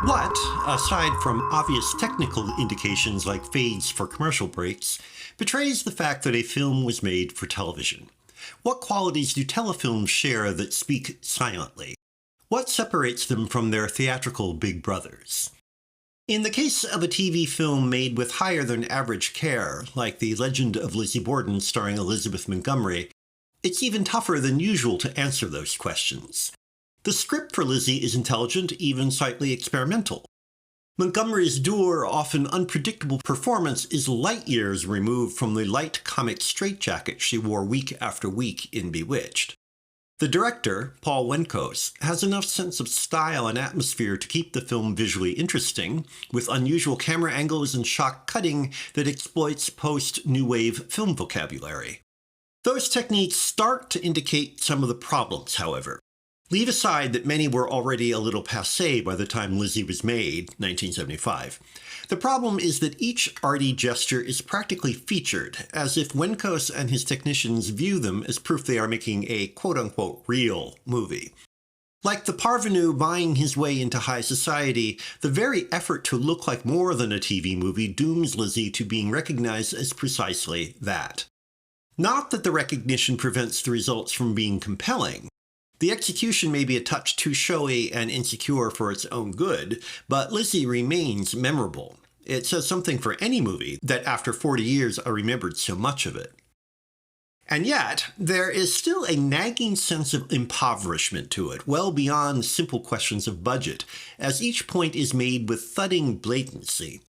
What, aside from obvious technical indications like fades for commercial breaks, betrays the fact that a film was made for television? What qualities do telefilms share that speak silently? What separates them from their theatrical big brothers? In the case of a TV film made with higher than average care, like The Legend of Lizzie Borden starring Elizabeth Montgomery, it's even tougher than usual to answer those questions. The script for Lizzie is intelligent, even slightly experimental. Montgomery's dour, often unpredictable performance is light years removed from the light comic straitjacket she wore week after week in Bewitched. The director, Paul Wenkos, has enough sense of style and atmosphere to keep the film visually interesting, with unusual camera angles and shock cutting that exploits post-New Wave film vocabulary. Those techniques start to indicate some of the problems, however. Leave aside that many were already a little passé by the time Lizzie was made, 1975. The problem is that each arty gesture is practically featured, as if Wenkos and his technicians view them as proof they are making a quote-unquote real movie. Like the parvenu buying his way into high society, the very effort to look like more than a TV movie dooms Lizzie to being recognized as precisely that. Not that the recognition prevents the results from being compelling. The execution may be a touch too showy and insecure for its own good, but Lizzie remains memorable. It says something for any movie that after 40 years I remembered so much of it. And yet, there is still a nagging sense of impoverishment to it, well beyond simple questions of budget, as each point is made with thudding blatancy.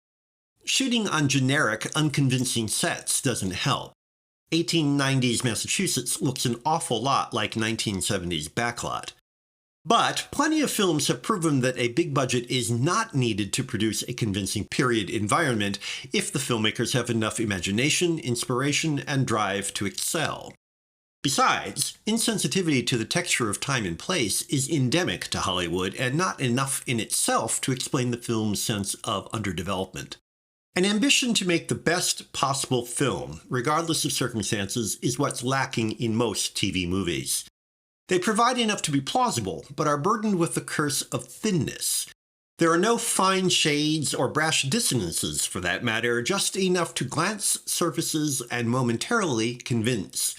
Shooting on generic, unconvincing sets doesn't help. 1890s Massachusetts looks an awful lot like 1970s backlot. But plenty of films have proven that a big budget is not needed to produce a convincing period environment if the filmmakers have enough imagination, inspiration, and drive to excel. Besides, insensitivity to the texture of time and place is endemic to Hollywood and not enough in itself to explain the film's sense of underdevelopment. An ambition to make the best possible film, regardless of circumstances, is what's lacking in most TV movies. They provide enough to be plausible, but are burdened with the curse of thinness. There are no fine shades or brash dissonances, for that matter, just enough to glance surfaces and momentarily convince.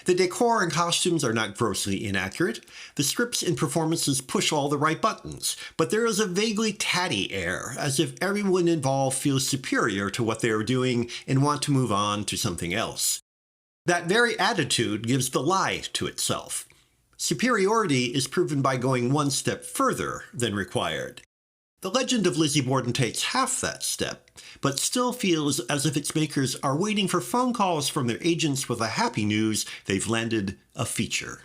The decor and costumes are not grossly inaccurate. The scripts and performances push all the right buttons, but there is a vaguely tatty air, as if everyone involved feels superior to what they are doing and want to move on to something else. That very attitude gives the lie to itself. Superiority is proven by going one step further than required. The Legend of Lizzie Borden takes half that step, but still feels as if its makers are waiting for phone calls from their agents with the happy news they've landed a feature.